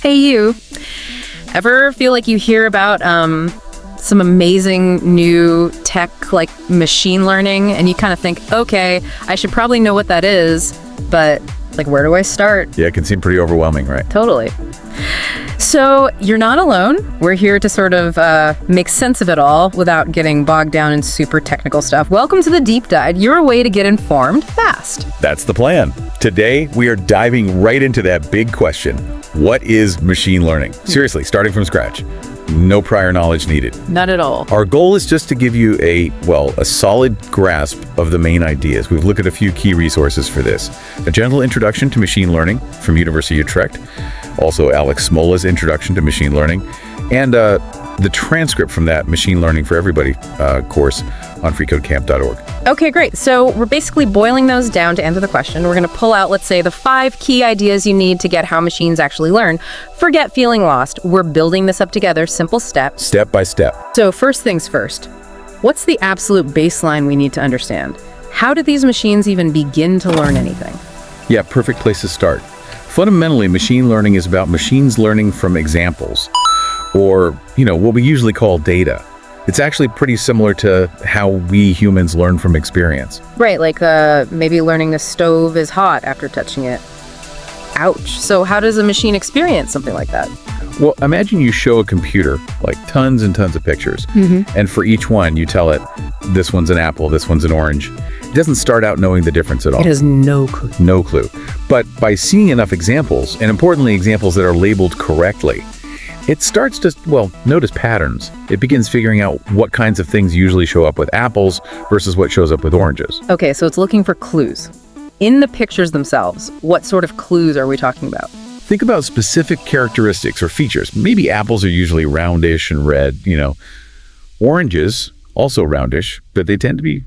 Hey, you. Ever feel like you hear about some amazing new tech like machine learning and you kind of think, okay, I should probably know what that is, but like, where do I start? Yeah, it can seem pretty overwhelming, right? Totally. So you're not alone. We're here to sort of make sense of it all without getting bogged down in super technical stuff. Welcome to the Deep Dive, your way to get informed fast. That's the plan. Today, we are diving right into that big question. What is machine learning? Seriously, starting from scratch. No prior knowledge needed. Not at all. Our goal is just to give you a solid grasp of the main ideas. We've looked at a few key resources for this. A gentle introduction to machine learning from University of Utrecht. Also, Alex Smola's introduction to machine learning. And the transcript from that Machine Learning for Everybody course on freecodecamp.org. Okay, great. So we're basically boiling those down to answer the question. We're going to pull out, let's say, the 5 key ideas you need to get how machines actually learn. Forget feeling lost. We're building this up together, simple steps. Step by step. So first things first, what's the absolute baseline we need to understand? How do these machines even begin to learn anything? Yeah, perfect place to start. Fundamentally, machine learning is about machines learning from examples, or, what we usually call data. It's actually pretty similar to how we humans learn from experience. Right, like maybe learning the stove is hot after touching it. Ouch. So how does a machine experience something like that? Well, imagine you show a computer like tons and tons of pictures, and for each one you tell it, this one's an apple, this one's an orange. It doesn't start out knowing the difference at all. It has no clue. No clue. But by seeing enough examples, and importantly examples that are labeled correctly, it starts to, notice patterns. It begins figuring out what kinds of things usually show up with apples versus what shows up with oranges. Okay, so it's looking for clues. In the pictures themselves, what sort of clues are we talking about? Think about specific characteristics or features. Maybe apples are usually roundish and red, Oranges, also roundish, but they tend to be,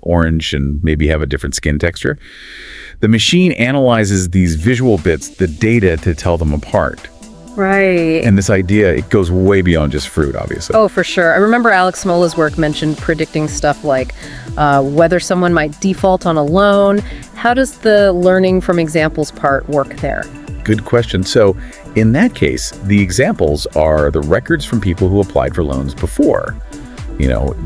orange and maybe have a different skin texture. The machine analyzes these visual bits, the data, to tell them apart. Right. And this idea, it goes way beyond just fruit, obviously. Oh, for sure. I remember Alex Smola's work mentioned predicting stuff like whether someone might default on a loan. How does the learning from examples part work there? Good question. So in that case, the examples are the records from people who applied for loans before.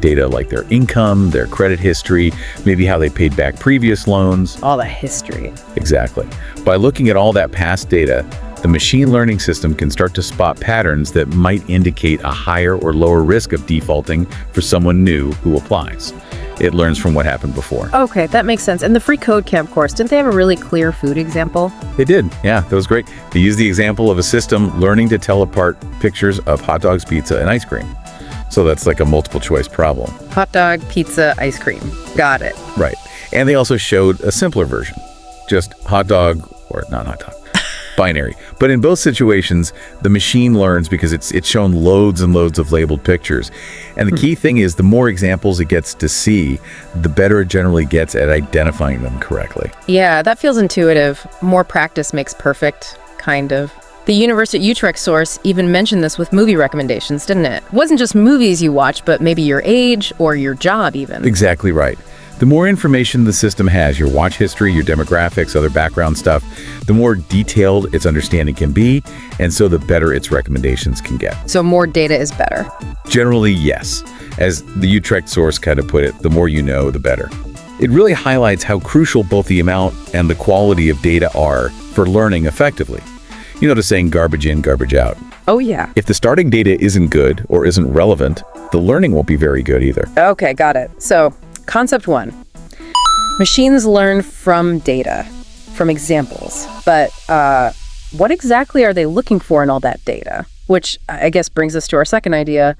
Data like their income, their credit history, maybe how they paid back previous loans. All the history. Exactly. By looking at all that past data, the machine learning system can start to spot patterns that might indicate a higher or lower risk of defaulting for someone new who applies. It learns from what happened before. Okay, that makes sense. And the Free Code Camp course, didn't they have a really clear food example? They did. Yeah, that was great. They used the example of a system learning to tell apart pictures of hot dogs, pizza, and ice cream. So that's like a multiple choice problem. Hot dog, pizza, ice cream. Got it. Right. And they also showed a simpler version. Just hot dog, or not hot dog. Binary. But in both situations, the machine learns because it's shown loads and loads of labeled pictures. And the key thing is the more examples it gets to see, the better it generally gets at identifying them correctly. Yeah, that feels intuitive. More practice makes perfect, kind of. The University of Utrecht source even mentioned this with movie recommendations, didn't it? It wasn't just movies you watch, but maybe your age or your job even. Exactly right. The more information the system has, your watch history, your demographics, other background stuff, the more detailed its understanding can be, and so the better its recommendations can get. So more data is better? Generally, yes. As the Utrecht source kind of put it, the more you know, the better. It really highlights how crucial both the amount and the quality of data are for learning effectively. The saying garbage in, garbage out. Oh, yeah. If the starting data isn't good or isn't relevant, the learning won't be very good either. Okay, got it. So, concept 1. Machines learn from data, from examples. But what exactly are they looking for in all that data? Which I guess brings us to our second idea,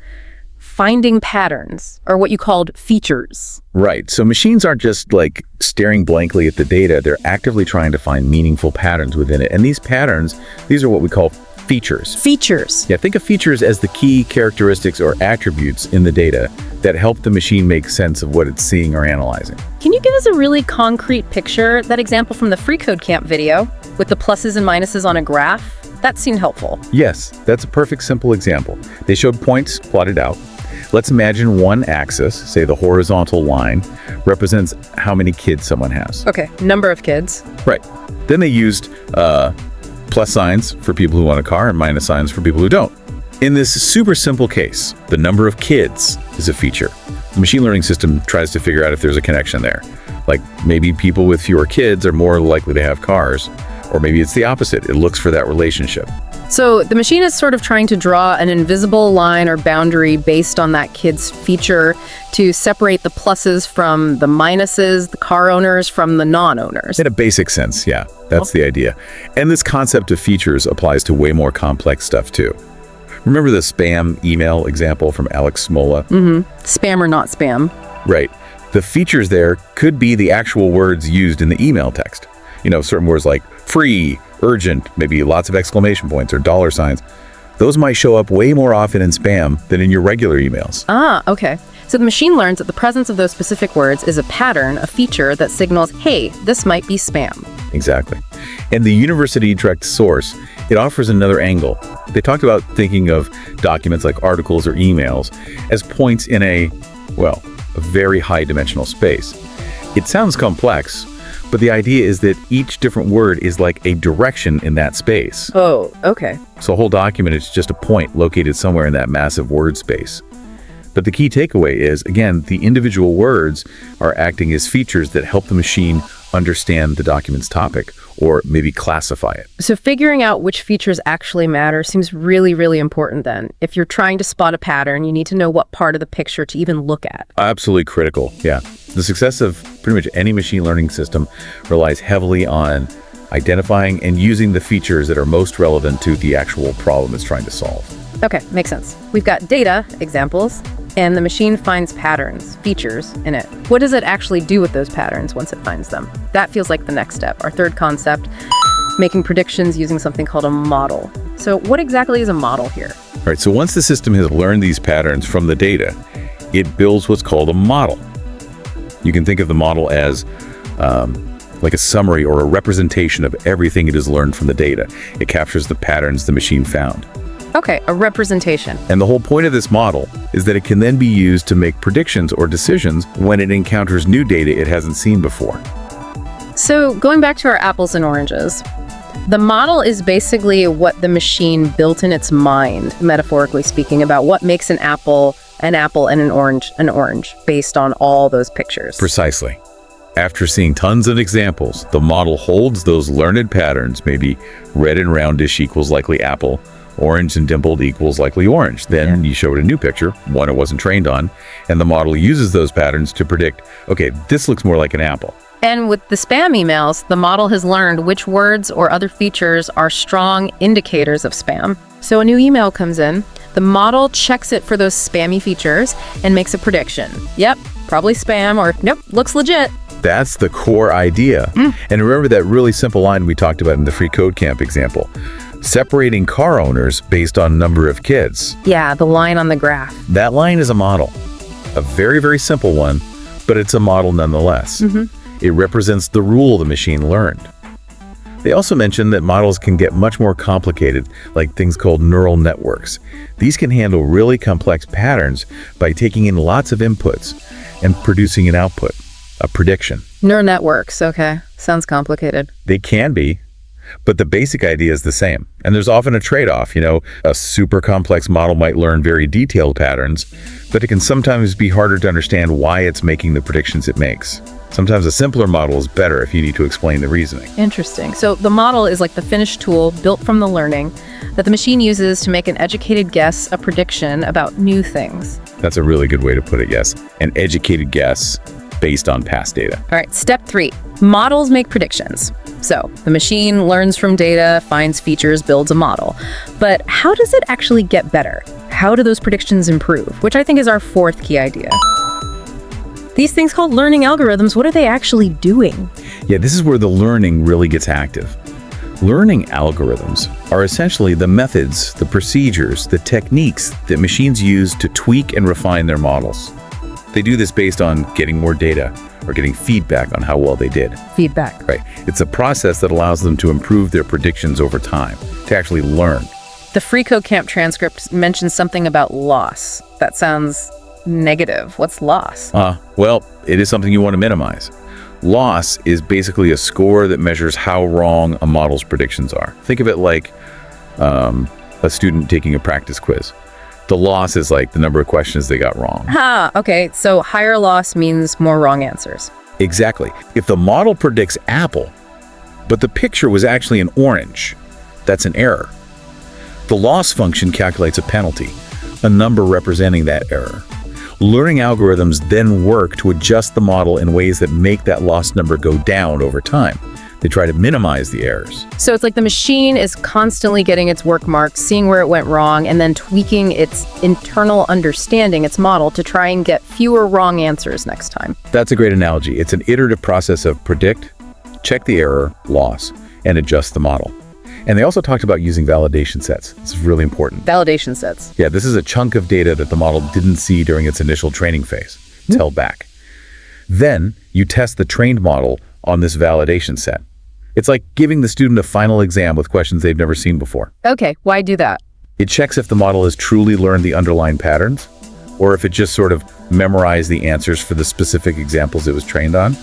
finding patterns, or what you called features. Right. So machines aren't just like staring blankly at the data. They're actively trying to find meaningful patterns within it. And these patterns, these are what we call features. Features. Yeah, think of features as the key characteristics or attributes in the data that help the machine make sense of what it's seeing or analyzing. Can you give us a really concrete picture? That example from the Free Code Camp video with the pluses and minuses on a graph? That seemed helpful. Yes, that's a perfect simple example. They showed points plotted out. Let's imagine one axis, say the horizontal line, represents how many kids someone has. Okay, number of kids. Right. Then they used plus signs for people who want a car and minus signs for people who don't. In this super simple case, the number of kids is a feature. The machine learning system tries to figure out if there's a connection there. Like maybe people with fewer kids are more likely to have cars, or maybe it's the opposite. It looks for that relationship. So the machine is sort of trying to draw an invisible line or boundary based on that kid's feature to separate the pluses from the minuses, the car owners from the non-owners. In a basic sense, yeah, that's the idea. And this concept of features applies to way more complex stuff too. Remember the spam email example from Alex Smola? Spam or not spam. Right. The features there could be the actual words used in the email text. You know, certain words like free, urgent, maybe lots of exclamation points or dollar signs. Those might show up way more often in spam than in your regular emails. Ah, okay. So the machine learns that the presence of those specific words is a pattern, a feature that signals, hey, this might be spam. Exactly. And the University of Utrecht source, it offers another angle. They talked about thinking of documents like articles or emails as points in a very high-dimensional space. It sounds complex, but the idea is that each different word is like a direction in that space. Oh, okay. So a whole document is just a point located somewhere in that massive word space. But the key takeaway is, again, the individual words are acting as features that help the machine understand the document's topic, or maybe classify it. So figuring out which features actually matter seems really, really important then. If you're trying to spot a pattern, you need to know what part of the picture to even look at. Absolutely critical, yeah. The success of pretty much any machine learning system relies heavily on identifying and using the features that are most relevant to the actual problem it's trying to solve. Okay, makes sense. We've got data, examples, and the machine finds patterns, features in it. What does it actually do with those patterns once it finds them? That feels like the next step. Our third concept, making predictions using something called a model. So what exactly is a model here? All right, so once the system has learned these patterns from the data, it builds what's called a model. You can think of the model as like a summary or a representation of everything it has learned from the data. It captures the patterns the machine found. Okay, a representation. And the whole point of this model is that it can then be used to make predictions or decisions when it encounters new data it hasn't seen before. So going back to our apples and oranges, the model is basically what the machine built in its mind, metaphorically speaking, about what makes an apple and an orange, based on all those pictures. Precisely. After seeing tons of examples, the model holds those learned patterns, maybe red and roundish equals likely apple, orange and dimpled equals likely orange. Then you show it a new picture, one it wasn't trained on, and the model uses those patterns to predict, okay, this looks more like an apple. And with the spam emails, the model has learned which words or other features are strong indicators of spam. So a new email comes in, the model checks it for those spammy features and makes a prediction. Yep, probably spam, or nope, looks legit. That's the core idea. And remember that really simple line we talked about in the free code camp example. Separating car owners based on number of kids. Yeah, the line on the graph. That line is a model. A very, very simple one, but it's a model nonetheless. It represents the rule the machine learned. They also mentioned that models can get much more complicated, like things called neural networks. These can handle really complex patterns by taking in lots of inputs and producing an output, a prediction. Neural networks, okay. Sounds complicated. They can be, but the basic idea is the same. And there's often a trade-off. You know, a super complex model might learn very detailed patterns, but it can sometimes be harder to understand why it's making the predictions it makes. Sometimes a simpler model is better if you need to explain the reasoning. Interesting. So the model is like the finished tool built from the learning that the machine uses to make an educated guess, a prediction about new things. That's a really good way to put it, yes. An educated guess based on past data. All right, step 3. Models make predictions. So the machine learns from data, finds features, builds a model. But how does it actually get better? How do those predictions improve? Which I think is our fourth key idea. These things called learning algorithms, what are they actually doing? Yeah, this is where the learning really gets active. Learning algorithms are essentially the methods, the procedures, the techniques that machines use to tweak and refine their models. They do this based on getting more data or getting feedback on how well they did. Feedback. Right. It's a process that allows them to improve their predictions over time, to actually learn. The free code camp transcript mentions something about loss. That sounds negative. What's loss? Well, it is something you want to minimize. Loss is basically a score that measures how wrong a model's predictions are. Think of it like a student taking a practice quiz. The loss is like the number of questions they got wrong. Okay, so higher loss means more wrong answers. Exactly. If the model predicts apple, but the picture was actually an orange, that's an error. The loss function calculates a penalty, a number representing that error. Learning algorithms then work to adjust the model in ways that make that loss number go down over time. They try to minimize the errors. So it's like the machine is constantly getting its work marked, seeing where it went wrong, and then tweaking its internal understanding, its model, to try and get fewer wrong answers next time. That's a great analogy. It's an iterative process of predict, check the error, loss, and adjust the model. And they also talked about using validation sets. It's really important. Validation sets. Yeah, this is a chunk of data that the model didn't see during its initial training phase. It's held back. Then you test the trained model on this validation set. It's like giving the student a final exam with questions they've never seen before. Okay, why do that? It checks if the model has truly learned the underlying patterns, or if it just sort of memorized the answers for the specific examples it was trained on.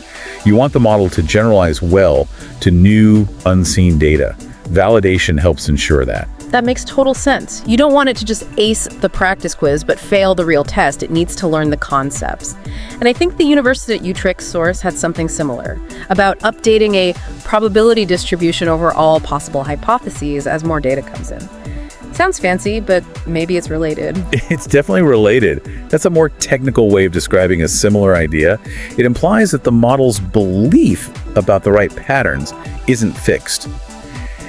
You want the model to generalize well to new, unseen data. Validation helps ensure that. That makes total sense. You don't want it to just ace the practice quiz but fail the real test. It needs to learn the concepts. And I think the University at Utrecht source had something similar about updating a probability distribution over all possible hypotheses as more data comes in. Sounds fancy, but maybe it's related. It's definitely related. That's a more technical way of describing a similar idea. It implies that the model's belief about the right patterns isn't fixed.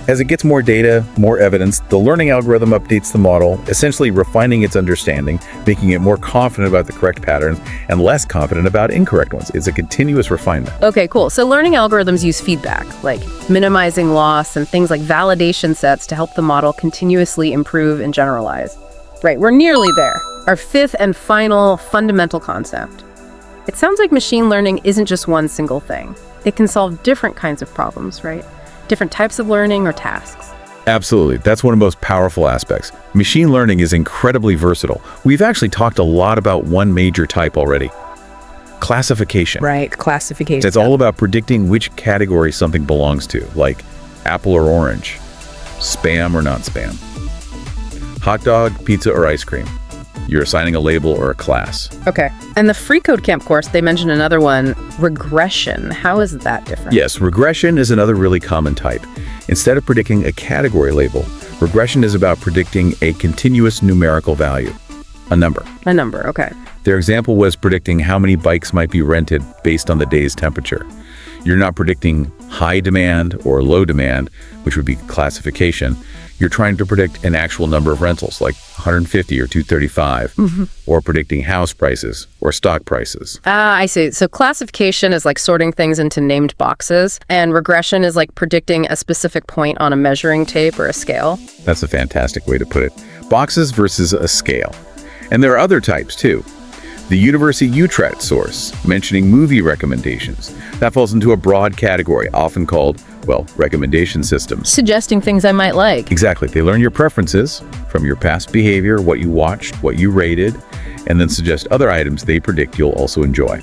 As it gets more data, more evidence, the learning algorithm updates the model, essentially refining its understanding, making it more confident about the correct patterns and less confident about incorrect ones. It's a continuous refinement. Okay, cool. So learning algorithms use feedback, like minimizing loss and things like validation sets to help the model continuously improve and generalize. Right, we're nearly there. Our fifth and final fundamental concept. It sounds like machine learning isn't just one single thing. It can solve different kinds of problems, right? Different types of learning or tasks. Absolutely. That's one of the most powerful aspects. Machine learning is incredibly versatile. We've actually talked a lot about one major type already. Classification. Right, classification. It's all about predicting which category something belongs to, like apple or orange, spam or not spam, hot dog, pizza, or ice cream. You're assigning a label or a class. Okay. And the Free Code Camp course, they mentioned another one, regression. How is that different? Yes, regression is another really common type. Instead of predicting a category label, regression is about predicting a continuous numerical value, a number. A number, okay. Their example was predicting how many bikes might be rented based on the day's temperature. You're not predicting high demand or low demand, which would be classification. You're trying to predict an actual number of rentals, like 150 or 235, or predicting house prices or stock prices. I see. So classification is like sorting things into named boxes, and regression is like predicting a specific point on a measuring tape or a scale. That's a fantastic way to put it. Boxes versus a scale. And there are other types, too. The University Utrecht source, mentioning movie recommendations. That falls into a broad category, often called, well, recommendation systems. Suggesting things I might like. Exactly. They learn your preferences from your past behavior, what you watched, what you rated, and then suggest other items they predict you'll also enjoy.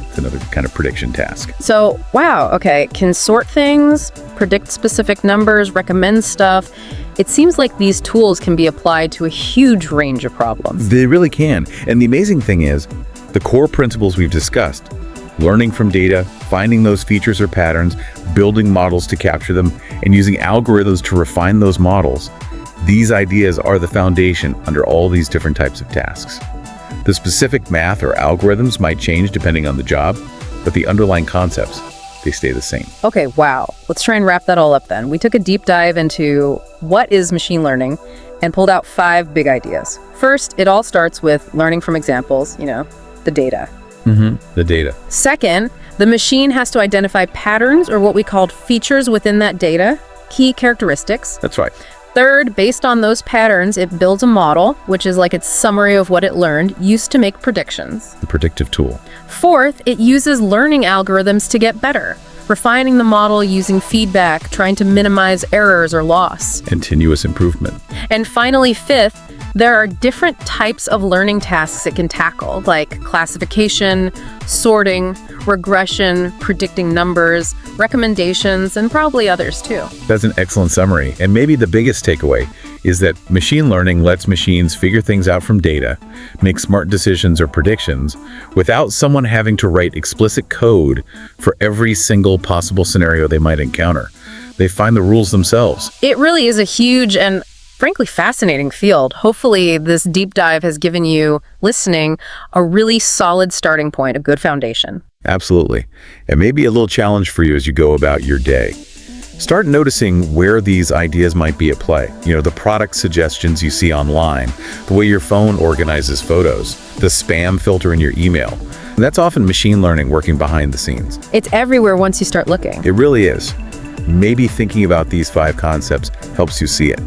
It's another kind of prediction task. So, wow, okay, can sort things, predict specific numbers, recommend stuff. It seems like these tools can be applied to a huge range of problems. They really can. And the amazing thing is, the core principles we've discussed, learning from data, finding those features or patterns, building models to capture them, and using algorithms to refine those models, these ideas are the foundation under all these different types of tasks. The specific math or algorithms might change depending on the job, but the underlying concepts, they stay the same. Okay, wow. Let's try and wrap that all up then. We took a deep dive into what is machine learning and pulled out 5 big ideas. First, it all starts with learning from examples, the data. The data. Second, the machine has to identify patterns or what we called features within that data, key characteristics. That's right. Third, based on those patterns, it builds a model, which is like its summary of what it learned, used to make predictions. The predictive tool. Fourth, it uses learning algorithms to get better, refining the model using feedback, trying to minimize errors or loss. Continuous improvement. And finally, fifth, There are different types of learning tasks it can tackle, like classification, sorting, regression, predicting numbers, recommendations, and probably others too. That's an excellent summary. And maybe the biggest takeaway is that machine learning lets machines figure things out from data, make smart decisions or predictions, without someone having to write explicit code for every single possible scenario they might encounter. They find the rules themselves. It really is a huge and frankly fascinating field. Hopefully this deep dive has given you, listening, a really solid starting point, a good foundation. Absolutely. And maybe a little challenge for you as you go about your day. Start noticing where these ideas might be at play. The product suggestions you see online, the way your phone organizes photos, the spam filter in your email. And that's often machine learning working behind the scenes. It's everywhere once you start looking. It really is. Maybe thinking about these 5 concepts helps you see it.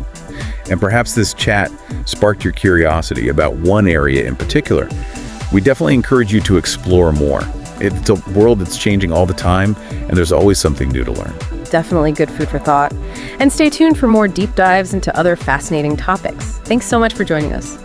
And perhaps this chat sparked your curiosity about one area in particular. We definitely encourage you to explore more. It's a world that's changing all the time, and there's always something new to learn. Definitely good food for thought. And stay tuned for more deep dives into other fascinating topics. Thanks so much for joining us.